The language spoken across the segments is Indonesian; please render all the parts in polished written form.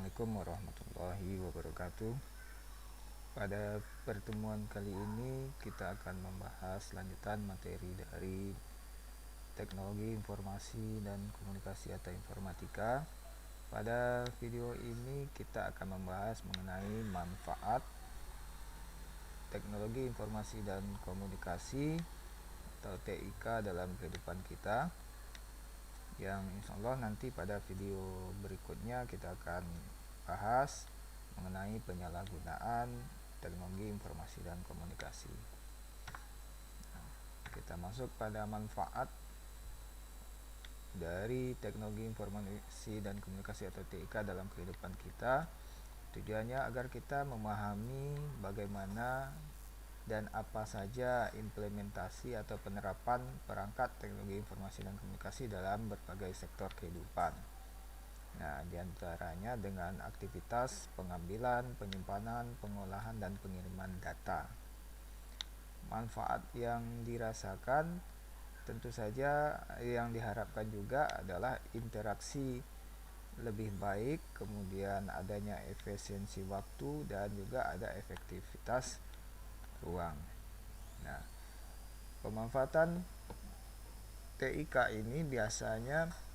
Assalamualaikum warahmatullahi wabarakatuh. Pada pertemuan kali ini kita akan membahas lanjutan materi dari teknologi informasi dan komunikasi atau informatika. Pada video ini kita akan membahas mengenai manfaat teknologi informasi dan komunikasi atau TIK dalam kehidupan kita, yang insya Allah nanti pada video berikutnya kita akan bahas mengenai penyalahgunaan teknologi informasi dan komunikasi. Kita masuk pada manfaat dari teknologi informasi dan komunikasi atau TIK dalam kehidupan kita. Tujuannya agar kita memahami bagaimana dan apa saja implementasi atau penerapan perangkat teknologi informasi dan komunikasi dalam berbagai sektor kehidupan. Nah, diantaranya dengan aktivitas pengambilan, penyimpanan, pengolahan, dan pengiriman data. Manfaat yang dirasakan tentu saja yang diharapkan juga adalah interaksi lebih baik, kemudian adanya efisiensi waktu, dan juga ada efektivitas ruang. Nah, pemanfaatan TIK ini biasanya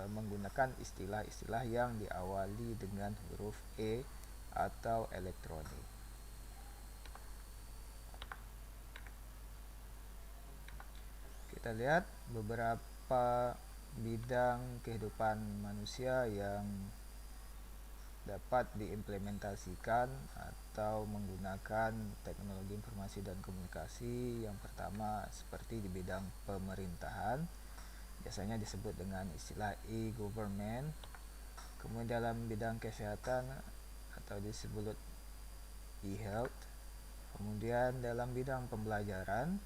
menggunakan istilah-istilah yang diawali dengan huruf E atau elektronik. Kita lihat beberapa bidang kehidupan manusia yang dapat diimplementasikan atau menggunakan teknologi informasi dan komunikasi. Yang pertama seperti di bidang pemerintahan, biasanya disebut dengan istilah e-government. Kemudian dalam bidang kesehatan atau disebut e-health. Kemudian dalam bidang pembelajaran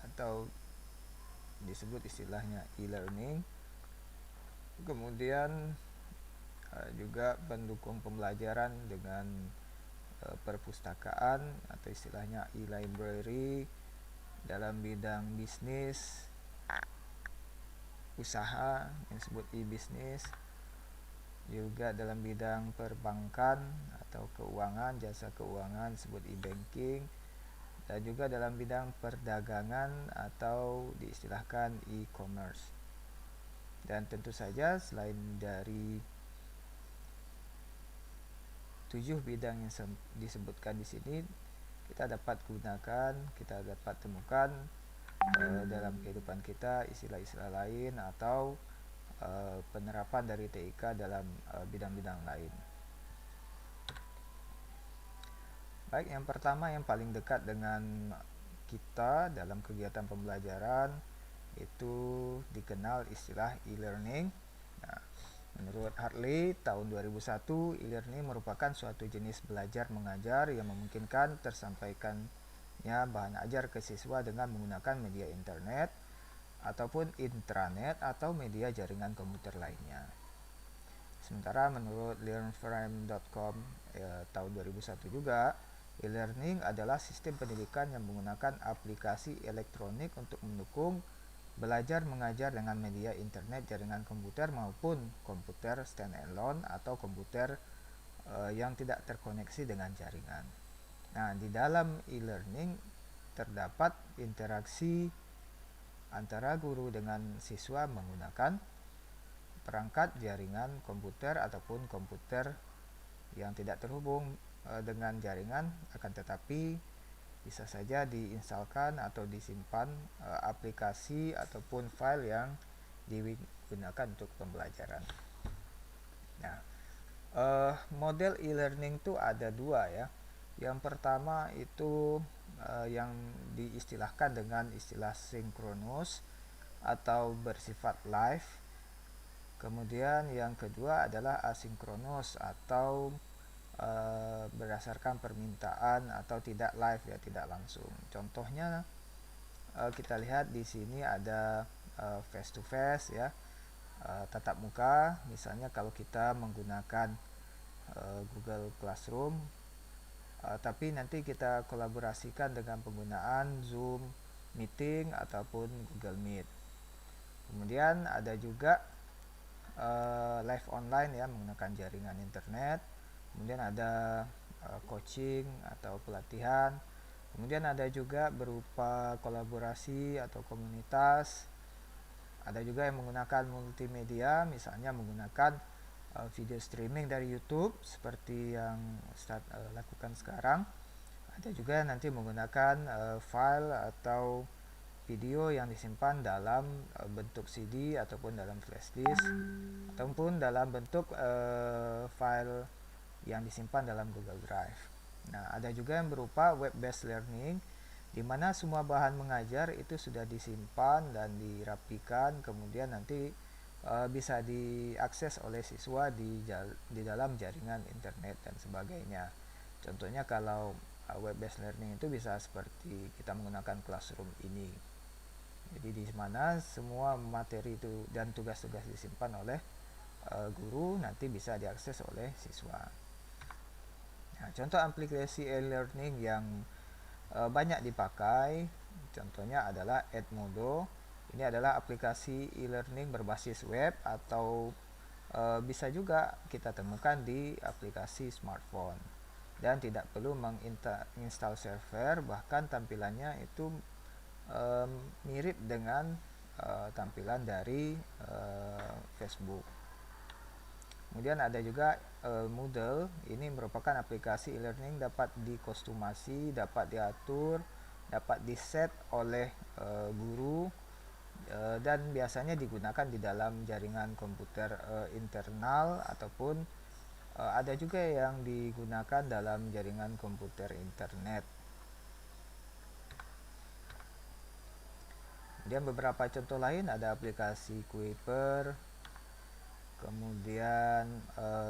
atau disebut istilahnya e-learning. Kemudian juga pendukung pembelajaran dengan perpustakaan atau istilahnya e-library. Dalam bidang bisnis, usaha yang disebut e-bisnis. Juga dalam bidang perbankan atau keuangan, jasa keuangan disebut e-banking. Dan juga dalam bidang perdagangan atau diistilahkan e-commerce. Dan tentu saja selain dari 7 bidang yang disebutkan di sini, kita dapat gunakan, kita dapat temukan dalam kehidupan kita istilah-istilah lain atau penerapan dari TIK dalam bidang-bidang lain. Baik, yang pertama yang paling dekat dengan kita dalam kegiatan pembelajaran itu dikenal istilah e-learning. Nah, menurut Hartley tahun 2001, e-learning merupakan suatu jenis belajar mengajar yang memungkinkan tersampaikannya bahan ajar ke siswa dengan menggunakan media internet ataupun intranet atau media jaringan komputer lainnya. Sementara menurut learnframe.com tahun 2001 juga, e-learning adalah sistem pendidikan yang menggunakan aplikasi elektronik untuk mendukung belajar mengajar dengan media internet, jaringan komputer maupun komputer standalone atau komputer yang tidak terkoneksi dengan jaringan. Nah, di dalam e-learning terdapat interaksi antara guru dengan siswa menggunakan perangkat jaringan komputer ataupun komputer yang tidak terhubung dengan jaringan, akan tetapi bisa saja diinstalkan atau disimpan aplikasi ataupun file yang digunakan untuk pembelajaran. Nah, model e-learning itu ada dua ya. Yang pertama itu yang diistilahkan dengan istilah sinkronus atau bersifat live. Kemudian yang kedua adalah asinkronus atau berdasarkan permintaan atau tidak live ya, tidak langsung. Contohnya kita lihat di sini ada face to face ya, tatap muka. Misalnya kalau kita menggunakan Google Classroom, tapi nanti kita kolaborasikan dengan penggunaan Zoom Meeting ataupun Google Meet. Kemudian ada juga live online ya, menggunakan jaringan internet. Kemudian ada coaching atau pelatihan. Kemudian ada juga berupa kolaborasi atau komunitas. Ada juga yang menggunakan multimedia, misalnya menggunakan video streaming dari YouTube seperti yang Ustadz lakukan sekarang. Ada juga nanti menggunakan file atau video yang disimpan dalam bentuk CD ataupun dalam flash disk ataupun dalam bentuk file yang disimpan dalam Google Drive. Nah, ada juga yang berupa web based learning di mana semua bahan mengajar itu sudah disimpan dan dirapikan, kemudian nanti bisa diakses oleh siswa di dalam jaringan internet dan sebagainya. Contohnya kalau web based learning itu bisa seperti kita menggunakan classroom ini. Jadi di mana semua materi itu dan tugas-tugas disimpan oleh guru nanti bisa diakses oleh siswa. Nah, contoh aplikasi e-learning yang banyak dipakai contohnya adalah Edmodo. Ini adalah aplikasi e-learning berbasis web atau bisa juga kita temukan di aplikasi smartphone dan tidak perlu menginstal server, bahkan tampilannya itu mirip dengan tampilan dari Facebook. Kemudian ada juga Moodle. Ini merupakan aplikasi e-learning, dapat dikostumasi, dapat diatur, dapat diset oleh guru dan biasanya digunakan di dalam jaringan komputer internal ataupun ada juga yang digunakan dalam jaringan komputer internet. Kemudian beberapa contoh lain ada aplikasi Kuiper, kemudian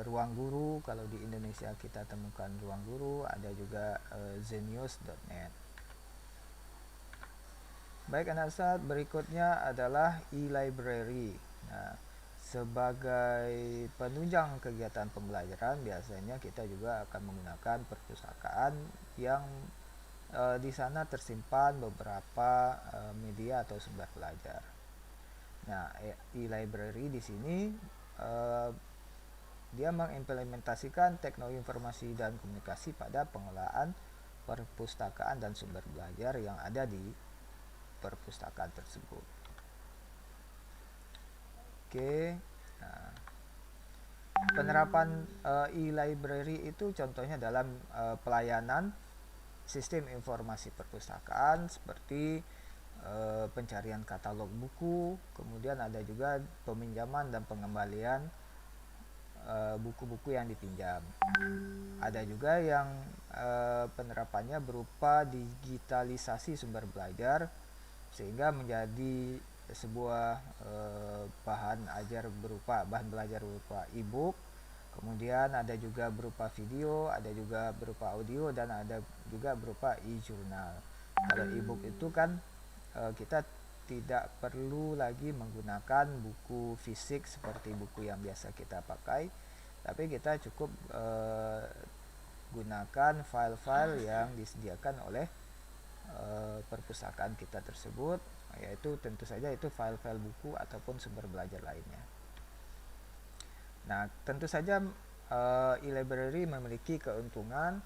Ruang Guru. Kalau di Indonesia kita temukan Ruang Guru, ada juga Zenius.net. Baik anak ustaz, berikutnya adalah e-library. Nah, sebagai penunjang kegiatan pembelajaran biasanya kita juga akan menggunakan perpustakaan yang di sana tersimpan beberapa media atau sumber belajar. Nah, e-library di sini dia mengimplementasikan teknologi informasi dan komunikasi pada pengelolaan perpustakaan dan sumber belajar yang ada di perpustakaan tersebut. Oke, nah, penerapan e-library itu contohnya dalam pelayanan sistem informasi perpustakaan seperti pencarian katalog buku, kemudian ada juga peminjaman dan pengembalian buku-buku yang dipinjam. Ada juga yang penerapannya berupa digitalisasi sumber belajar sehingga menjadi sebuah bahan belajar berupa e-book. Kemudian ada juga berupa video, ada juga berupa audio, dan ada juga berupa e-jurnal. Kalau e-book itu kan kita tidak perlu lagi menggunakan buku fisik seperti buku yang biasa kita pakai, tapi kita cukup gunakan file-file yang disediakan oleh perpustakaan kita tersebut, yaitu tentu saja itu file-file buku ataupun sumber belajar lainnya. Nah, tentu saja e-library memiliki keuntungan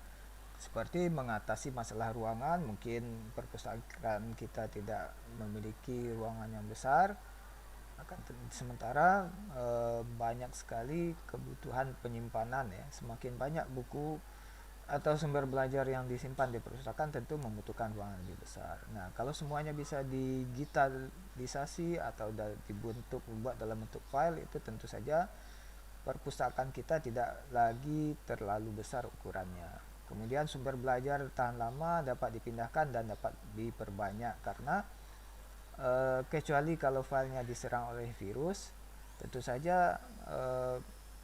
seperti mengatasi masalah ruangan. Mungkin perpustakaan kita tidak memiliki ruangan yang besar, sementara banyak sekali kebutuhan penyimpanan ya. Semakin banyak buku atau sumber belajar yang disimpan di perpustakaan tentu membutuhkan ruangan lebih besar. Nah, kalau semuanya bisa digitalisasi atau dibuat dalam bentuk file, itu tentu saja perpustakaan kita tidak lagi terlalu besar ukurannya. Kemudian sumber belajar tahan lama, dapat dipindahkan dan dapat diperbanyak karena kecuali kalau filenya diserang oleh virus, tentu saja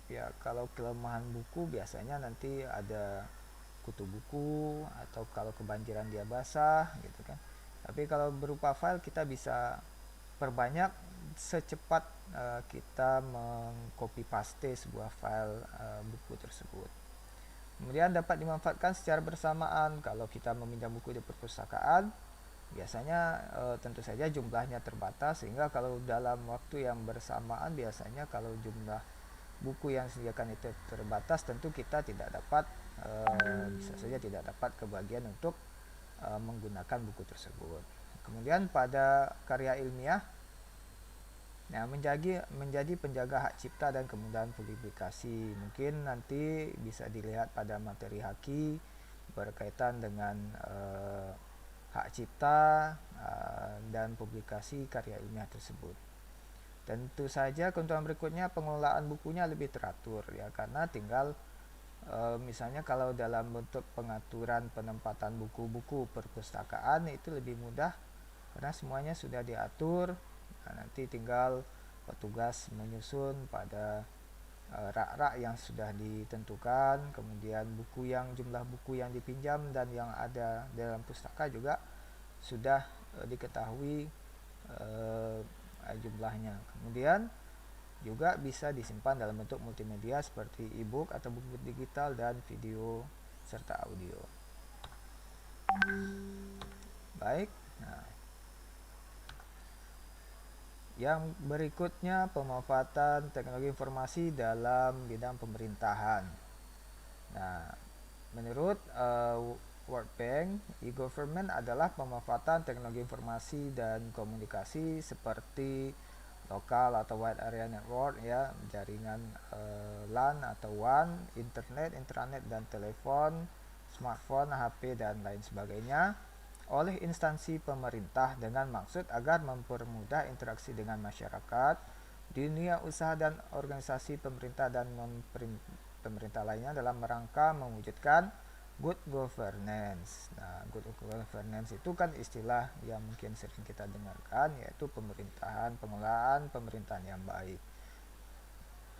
ya kalau kelemahan buku biasanya nanti ada kutu buku atau kalau kebanjiran dia basah gitu kan. Tapi kalau berupa file kita bisa perbanyak secepat kita mengcopy paste sebuah file buku tersebut. Kemudian dapat dimanfaatkan secara bersamaan kalau kita meminjam buku di perpustakaan. biasanya tentu saja jumlahnya terbatas, sehingga kalau dalam waktu yang bersamaan biasanya kalau jumlah buku yang disediakan itu terbatas, tentu kita tidak dapat bisa saja tidak dapat kebagian untuk menggunakan buku tersebut. Kemudian pada karya ilmiah, nah, menjadi penjaga hak cipta dan kemudahan publikasi. Mungkin nanti bisa dilihat pada materi haki berkaitan dengan hak cipta dan publikasi karya ilmiah tersebut. Tentu saja keuntungan berikutnya, pengelolaan bukunya lebih teratur ya, karena tinggal misalnya kalau dalam bentuk pengaturan penempatan buku-buku perpustakaan itu lebih mudah karena semuanya sudah diatur. Nah, nanti tinggal petugas menyusun pada rak-rak yang sudah ditentukan, kemudian jumlah buku yang dipinjam dan yang ada dalam pustaka juga sudah diketahui jumlahnya. Kemudian juga bisa disimpan dalam bentuk multimedia seperti e-book atau buku digital dan video serta audio. Baik. Nah, yang berikutnya, pemanfaatan teknologi informasi dalam bidang pemerintahan. Nah, menurut World Bank, e-government adalah pemanfaatan teknologi informasi dan komunikasi seperti lokal atau wide area network ya, jaringan LAN atau WAN, internet, intranet dan telepon, smartphone, HP dan lain sebagainya oleh instansi pemerintah dengan maksud agar mempermudah interaksi dengan masyarakat, dunia usaha dan organisasi pemerintah dan non-pemerintah lainnya dalam rangka mewujudkan good governance. Nah, good governance itu kan istilah yang mungkin sering kita dengarkan, yaitu pengelolaan pemerintahan yang baik.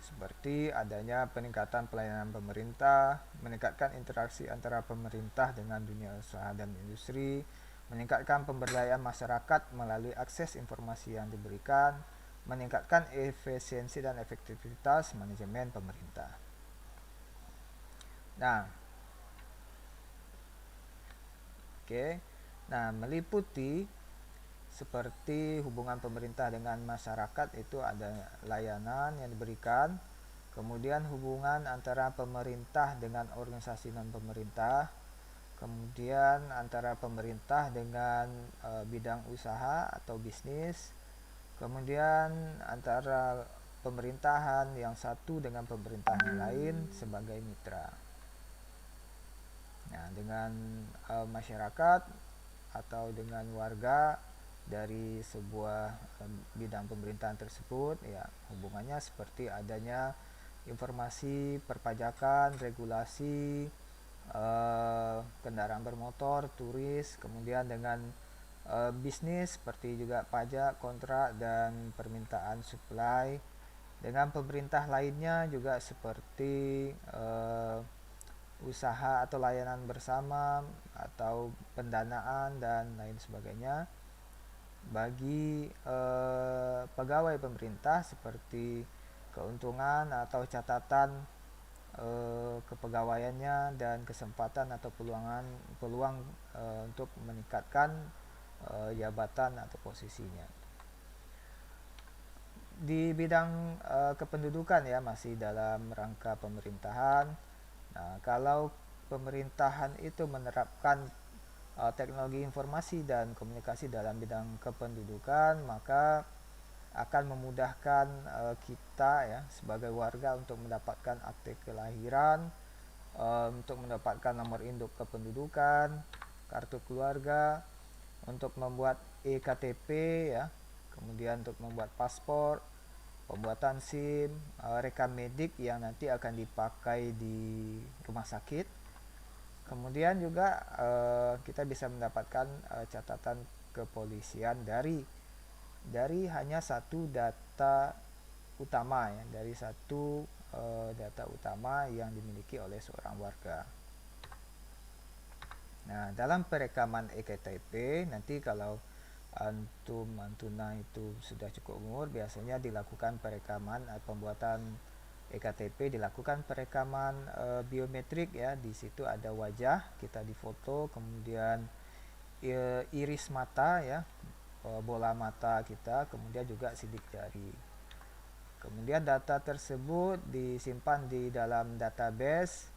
Seperti adanya peningkatan pelayanan pemerintah, meningkatkan interaksi antara pemerintah dengan dunia usaha dan industri, meningkatkan pemberdayaan masyarakat melalui akses informasi yang diberikan, meningkatkan efisiensi dan efektivitas manajemen pemerintah. Nah, meliputi seperti hubungan pemerintah dengan masyarakat, itu ada layanan yang diberikan, kemudian hubungan antara pemerintah dengan organisasi non pemerintah, kemudian antara pemerintah dengan bidang usaha atau bisnis, kemudian antara pemerintahan yang satu dengan pemerintahan yang lain sebagai mitra. Nah, dengan masyarakat atau dengan warga dari sebuah bidang pemerintahan tersebut ya, hubungannya seperti adanya informasi perpajakan, regulasi, kendaraan bermotor, turis, kemudian dengan bisnis seperti juga pajak, kontrak dan permintaan supply. Dengan pemerintah lainnya juga seperti usaha atau layanan bersama atau pendanaan dan lain sebagainya. Bagi pegawai pemerintah seperti keuntungan atau catatan kepegawaiannya dan kesempatan atau peluang untuk meningkatkan jabatan atau posisinya. Di bidang kependudukan ya, masih dalam rangka pemerintahan. Nah, kalau pemerintahan itu menerapkan teknologi informasi dan komunikasi dalam bidang kependudukan, maka akan memudahkan kita ya sebagai warga untuk mendapatkan akte kelahiran, untuk mendapatkan nomor induk kependudukan, kartu keluarga, untuk membuat eKTP ya, kemudian untuk membuat paspor, pembuatan SIM, rekam medik yang nanti akan dipakai di rumah sakit. Kemudian juga kita bisa mendapatkan catatan kepolisian dari hanya satu data utama ya, dari satu data utama yang dimiliki oleh seorang warga. Nah, dalam perekaman eKTP nanti kalau antum antuna itu sudah cukup umur, biasanya dilakukan perekaman pembuatan eKTP, dilakukan perekaman biometrik ya. Di situ ada wajah kita difoto, kemudian iris mata ya, bola mata kita, kemudian juga sidik jari. Kemudian data tersebut disimpan di dalam database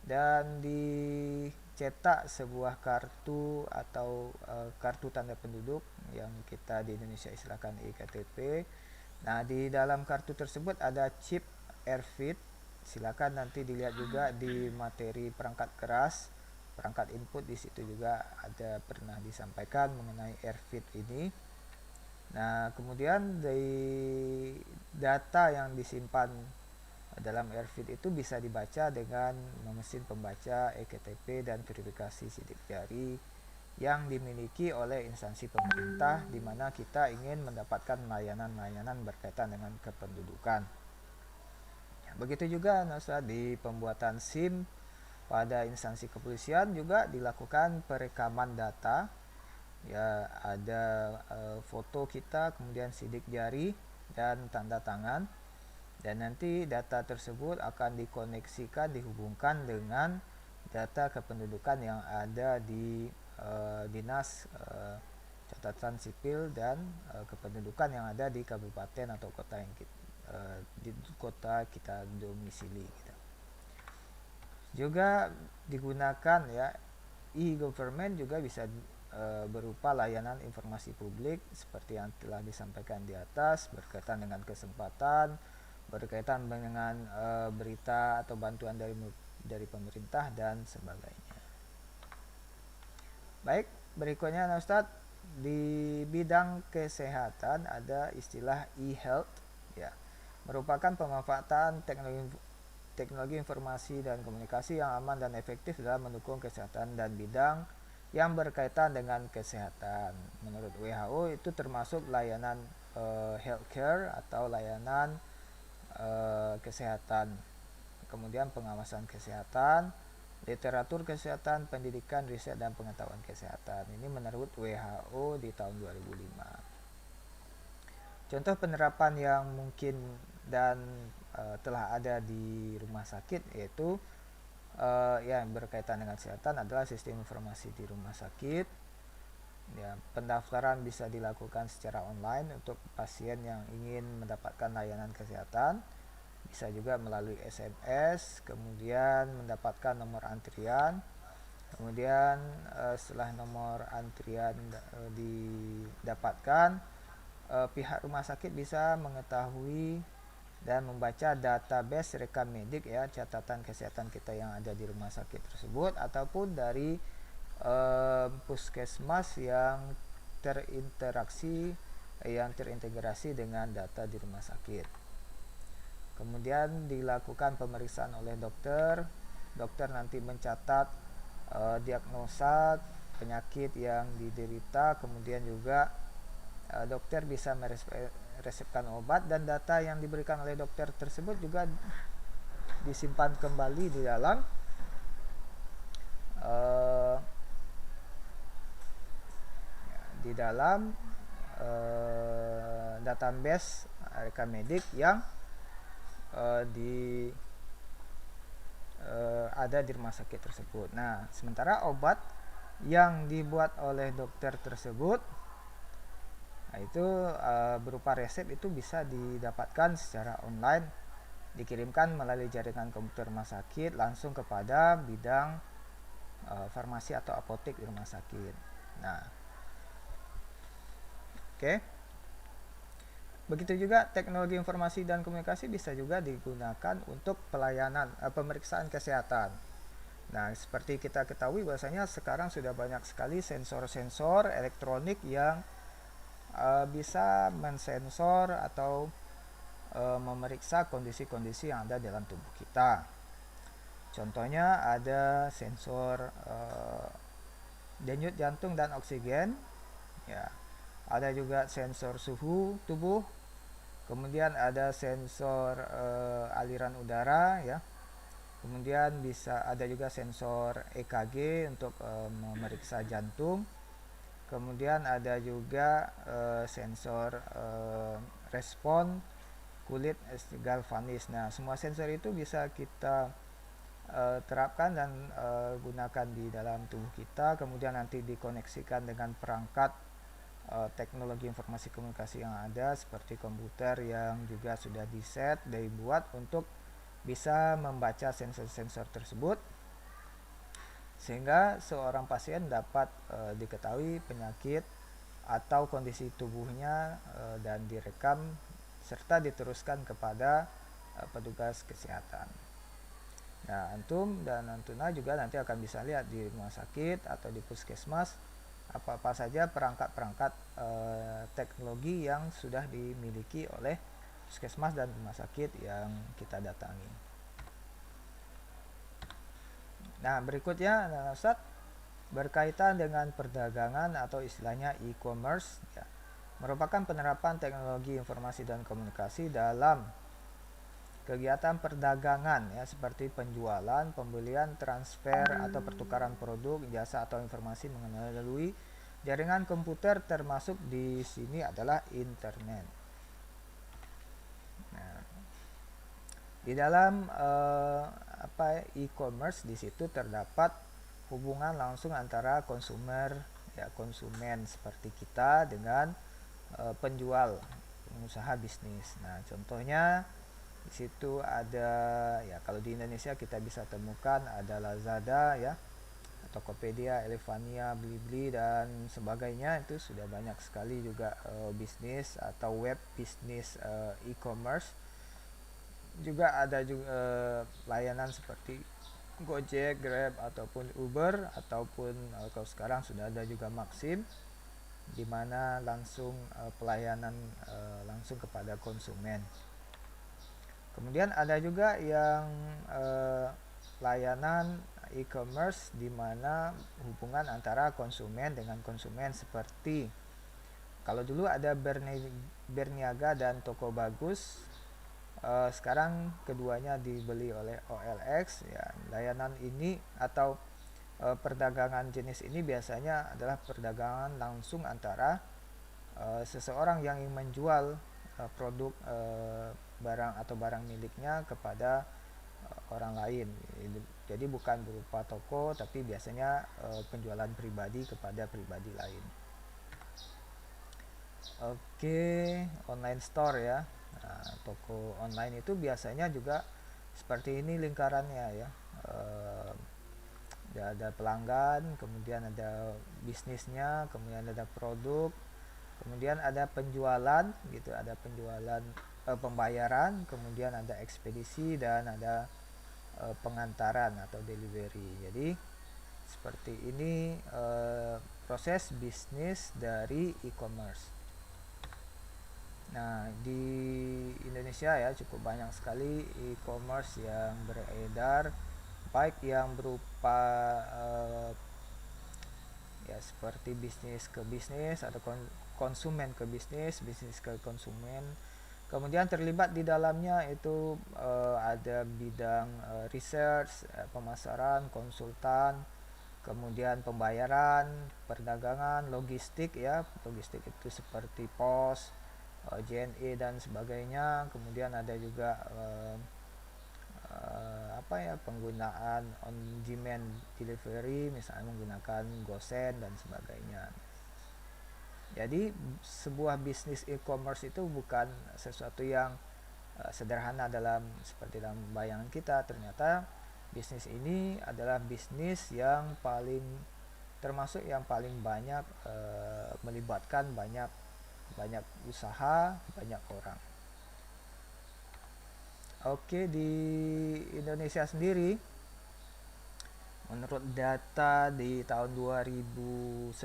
dan dicetak sebuah kartu atau kartu tanda penduduk yang kita di Indonesia istilahkan eKTP. Nah, di dalam kartu tersebut ada chip AirFit. Silakan nanti dilihat juga di materi perangkat keras, perangkat input, di situ juga ada pernah disampaikan mengenai AirFit ini. Nah, kemudian dari data yang disimpan dalam AirFit itu bisa dibaca dengan mesin pembaca eKTP dan verifikasi sidik jari yang dimiliki oleh instansi pemerintah, di mana kita ingin mendapatkan layanan-layanan berkaitan dengan kependudukan. Ya, begitu juga di pembuatan SIM pada instansi kepolisian juga dilakukan perekaman data. Ya, ada foto kita, kemudian sidik jari dan tanda tangan, dan nanti data tersebut akan dikoneksikan, dihubungkan dengan data kependudukan yang ada di dinas catatan sipil dan kependudukan yang ada di kabupaten atau kota yang di kota kita domisili gitu. Juga digunakan ya, e-government juga bisa berupa layanan informasi publik seperti yang telah disampaikan di atas, berkaitan dengan kesempatan, berkaitan dengan berita atau bantuan dari pemerintah dan sebagainya. Baik, berikutnya Ustadz, di bidang kesehatan ada istilah e-health ya, merupakan pemanfaatan teknologi informasi dan komunikasi yang aman dan efektif dalam mendukung kesehatan dan bidang yang berkaitan dengan kesehatan. Menurut WHO itu termasuk layanan healthcare atau layanan kesehatan, kemudian pengawasan kesehatan, literatur kesehatan, pendidikan, riset, dan pengetahuan kesehatan. Ini menurut WHO di tahun 2005. Contoh penerapan yang mungkin dan telah ada di rumah sakit yaitu yang berkaitan dengan kesehatan adalah sistem informasi di rumah sakit. Ya, pendaftaran bisa dilakukan secara online untuk pasien yang ingin mendapatkan layanan kesehatan. Bisa juga melalui SMS, kemudian mendapatkan nomor antrian. Kemudian setelah nomor antrian didapatkan, pihak rumah sakit bisa mengetahui dan membaca database rekam medik ya, catatan kesehatan kita yang ada di rumah sakit tersebut ataupun dari puskesmas yang terintegrasi dengan data di rumah sakit. Kemudian dilakukan pemeriksaan oleh dokter. Dokter nanti mencatat diagnosa penyakit yang diderita, kemudian juga dokter bisa meresepkan obat, dan data yang diberikan oleh dokter tersebut juga disimpan kembali di dalam database rekam medik yang ada di rumah sakit tersebut. Nah, sementara obat yang dibuat oleh dokter tersebut, nah itu berupa resep, itu bisa didapatkan secara online, dikirimkan melalui jaringan komputer rumah sakit langsung kepada bidang farmasi atau apotek di rumah sakit. Nah, oke. Begitu juga teknologi informasi dan komunikasi bisa juga digunakan untuk pelayanan pemeriksaan kesehatan. Nah, seperti kita ketahui bahwasanya sekarang sudah banyak sekali sensor-sensor elektronik yang bisa mensensor atau memeriksa kondisi-kondisi yang ada dalam tubuh kita. Contohnya ada sensor denyut jantung dan oksigen, ya. Ada juga sensor suhu tubuh, kemudian ada sensor aliran udara, ya. Kemudian bisa ada juga sensor EKG untuk memeriksa jantung. Kemudian ada juga sensor respon kulit galvanis. Nah, semua sensor itu bisa kita terapkan dan gunakan di dalam tubuh kita, kemudian nanti dikoneksikan dengan perangkat teknologi informasi komunikasi yang ada seperti komputer yang juga sudah diset, dibuat untuk bisa membaca sensor-sensor tersebut, sehingga seorang pasien dapat diketahui penyakit atau kondisi tubuhnya dan direkam serta diteruskan kepada petugas kesehatan. Nah, antum dan antuna juga nanti akan bisa lihat di rumah sakit atau di puskesmas apa-apa saja perangkat-perangkat teknologi yang sudah dimiliki oleh puskesmas dan rumah sakit yang kita datangi. Nah, berikutnya Ustaz, berkaitan dengan perdagangan atau istilahnya e-commerce ya, merupakan penerapan teknologi informasi dan komunikasi dalam kegiatan perdagangan ya, seperti penjualan, pembelian, transfer atau pertukaran produk, jasa atau informasi melalui jaringan komputer, termasuk di sini adalah internet. Nah, di dalam e-commerce di situ terdapat hubungan langsung antara konsumen seperti kita dengan penjual, pengusaha bisnis. Nah, contohnya di situ ada ya, kalau di Indonesia kita bisa temukan ada Lazada ya, Tokopedia, Elevania, Blibli dan sebagainya. Itu sudah banyak sekali juga bisnis atau web bisnis e-commerce. Juga ada juga layanan seperti Gojek, Grab ataupun Uber, ataupun kalau sekarang sudah ada juga Maxim, di mana langsung pelayanan langsung kepada konsumen. Kemudian ada juga yang layanan e-commerce di mana hubungan antara konsumen dengan konsumen, seperti kalau dulu ada Berniaga dan Toko Bagus, sekarang keduanya dibeli oleh OLX ya. Layanan ini atau perdagangan jenis ini biasanya adalah perdagangan langsung antara seseorang yang ingin menjual produk barang atau barang miliknya kepada orang lain. Jadi bukan berupa toko, tapi biasanya penjualan pribadi kepada pribadi lain. Oke, online store ya. Nah, toko online itu biasanya juga seperti ini lingkarannya ya. Ada pelanggan, kemudian ada bisnisnya, kemudian ada produk, kemudian ada penjualan gitu, ada penjualan pembayaran, kemudian ada ekspedisi dan ada pengantaran atau delivery. Jadi seperti ini proses bisnis dari e-commerce. Nah, di Indonesia ya cukup banyak sekali e-commerce yang beredar, baik yang berupa ya seperti bisnis ke bisnis atau konsumen ke bisnis, bisnis ke konsumen. Kemudian terlibat di dalamnya itu ada bidang research, pemasaran, konsultan, kemudian pembayaran, perdagangan, logistik ya. Logistik itu seperti pos, JNE dan sebagainya. Kemudian ada juga penggunaan on demand delivery, misalnya menggunakan GoSend dan sebagainya. Jadi sebuah bisnis e-commerce itu bukan sesuatu yang sederhana seperti dalam bayangan kita. Ternyata bisnis ini adalah bisnis yang termasuk yang paling banyak melibatkan banyak usaha, banyak orang. Oke, di Indonesia sendiri menurut data di tahun 2011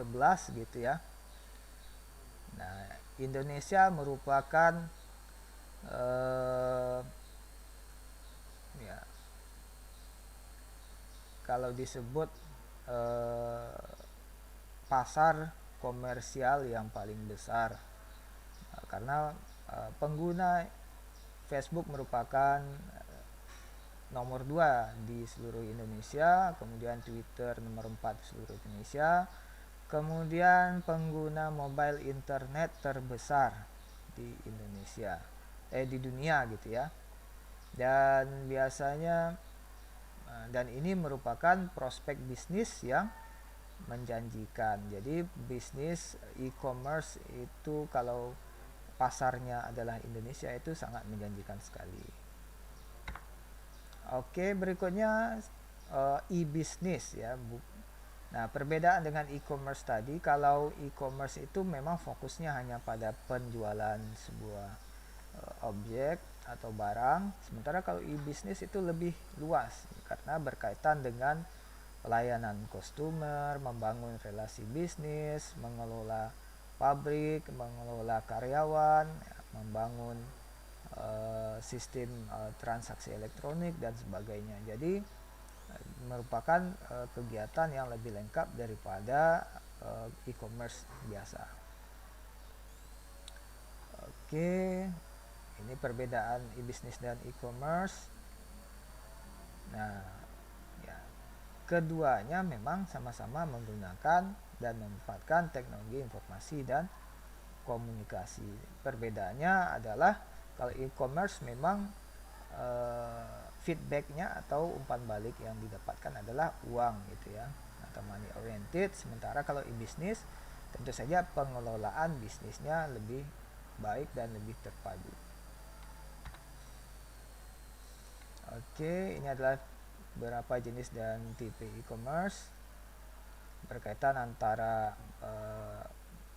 gitu ya. Nah, Indonesia merupakan ya kalau disebut pasar komersial yang paling besar, karena pengguna Facebook merupakan nomor 2 di seluruh Indonesia, kemudian Twitter nomor 4 di seluruh Indonesia, kemudian pengguna mobile internet terbesar di Indonesia, di dunia gitu ya. Dan biasanya dan ini merupakan prospek bisnis yang menjanjikan. Jadi bisnis e-commerce itu kalau pasarnya adalah Indonesia itu sangat menjanjikan sekali. Oke, berikutnya e-business ya. Nah, perbedaan dengan e-commerce tadi, kalau e-commerce itu memang fokusnya hanya pada penjualan sebuah objek atau barang, sementara kalau e-business itu lebih luas karena berkaitan dengan pelayanan customer, membangun relasi bisnis, mengelola pabrik, mengelola karyawan, membangun sistem transaksi elektronik dan sebagainya. Jadi merupakan kegiatan yang lebih lengkap daripada e-commerce biasa. Oke, ini perbedaan e-business dan e-commerce. Nah, ya, keduanya memang sama-sama menggunakan dan memanfaatkan teknologi informasi dan komunikasi. Perbedaannya adalah kalau e-commerce memang feedbacknya atau umpan balik yang didapatkan adalah uang gitu ya, atau money oriented. Sementara kalau e-business tentu saja pengelolaan bisnisnya lebih baik dan lebih terpadu. Oke, ini adalah beberapa jenis dan tipe e-commerce berkaitan antara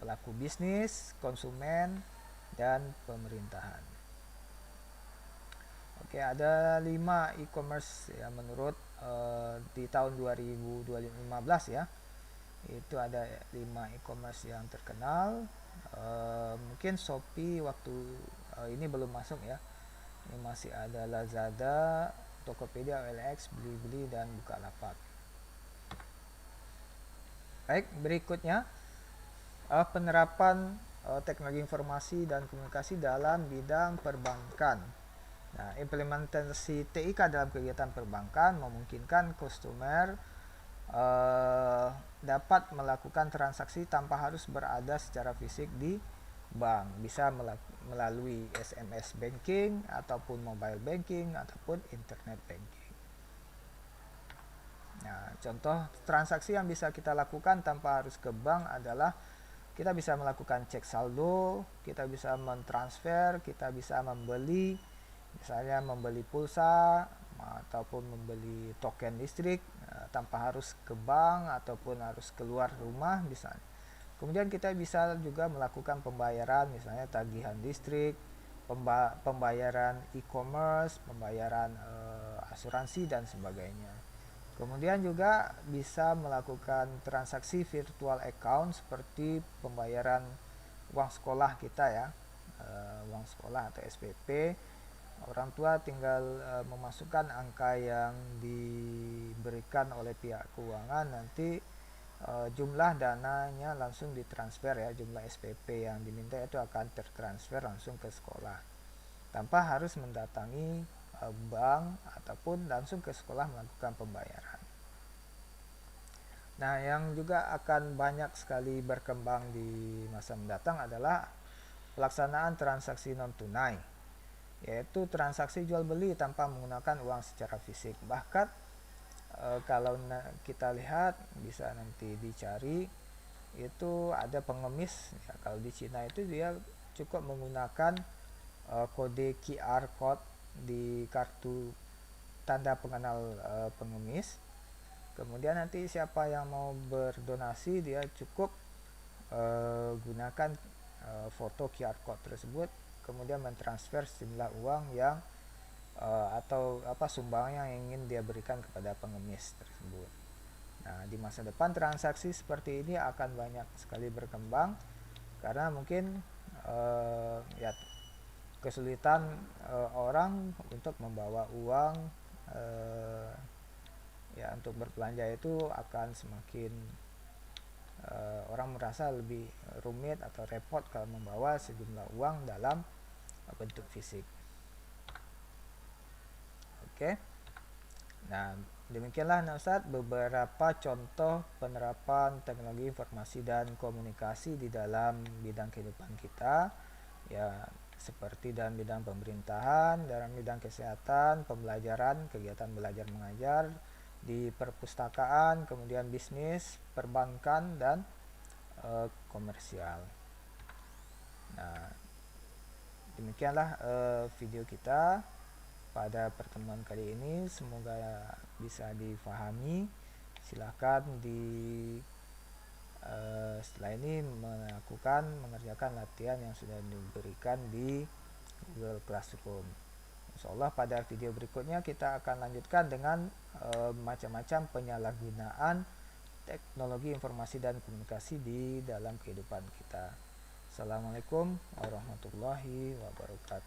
pelaku bisnis, konsumen, dan pemerintahan. Oke, ada 5 e-commerce ya menurut di tahun 2015 ya. Itu ada 5 e-commerce yang terkenal. Mungkin Shopee waktu ini belum masuk ya. Ini masih ada Lazada, Tokopedia, OLX, Blibli, dan Bukalapak. Baik, berikutnya penerapan teknologi informasi dan komunikasi dalam bidang perbankan. Nah, implementasi TIK dalam kegiatan perbankan memungkinkan customer dapat melakukan transaksi tanpa harus berada secara fisik di bank. Bisa melalui SMS banking ataupun mobile banking ataupun internet banking. Nah, contoh transaksi yang bisa kita lakukan tanpa harus ke bank adalah kita bisa melakukan cek saldo, kita bisa mentransfer, kita bisa membeli, misalnya membeli pulsa ataupun membeli token listrik tanpa harus ke bank ataupun harus keluar rumah misalnya. Kemudian kita bisa juga melakukan pembayaran, misalnya tagihan listrik, pembayaran e-commerce, pembayaran asuransi dan sebagainya. Kemudian juga bisa melakukan transaksi virtual account seperti pembayaran uang sekolah kita ya, uang sekolah atau SPP. Orang tua tinggal memasukkan angka yang diberikan oleh pihak keuangan, nanti jumlah dananya langsung ditransfer ya, jumlah SPP yang diminta itu akan tertransfer langsung ke sekolah tanpa harus mendatangi bank ataupun langsung ke sekolah melakukan pembayaran. Nah, yang juga akan banyak sekali berkembang di masa mendatang adalah pelaksanaan transaksi non tunai, yaitu transaksi jual beli tanpa menggunakan uang secara fisik. Bahkan kalau kita lihat bisa nanti dicari, itu ada pengemis ya, kalau di Cina itu dia cukup menggunakan kode QR code di kartu tanda pengenal pengemis. Kemudian nanti siapa yang mau berdonasi dia cukup gunakan foto QR code tersebut, kemudian mentransfer sejumlah uang yang atau sumbangan yang ingin dia berikan kepada pengemis tersebut. Nah, di masa depan transaksi seperti ini akan banyak sekali berkembang karena mungkin ya kesulitan orang untuk membawa uang ya untuk berbelanja itu akan semakin orang merasa lebih rumit atau repot kalau membawa sejumlah uang dalam bentuk fisik. Oke. Nah, demikianlah Ustadz beberapa contoh penerapan teknologi informasi dan komunikasi di dalam bidang kehidupan kita. Ya, seperti dalam bidang pemerintahan, dalam bidang kesehatan, pembelajaran, kegiatan belajar mengajar, di perpustakaan, kemudian bisnis, perbankan, dan komersial. Nah, demikianlah video kita pada pertemuan kali ini, semoga bisa difahami. Silahkan setelah ini mengerjakan latihan yang sudah diberikan di Google Classroom. Insyaallah pada video berikutnya kita akan lanjutkan dengan macam-macam penyalahgunaan teknologi informasi dan komunikasi di dalam kehidupan kita. Assalamualaikum warahmatullahi wabarakatuh.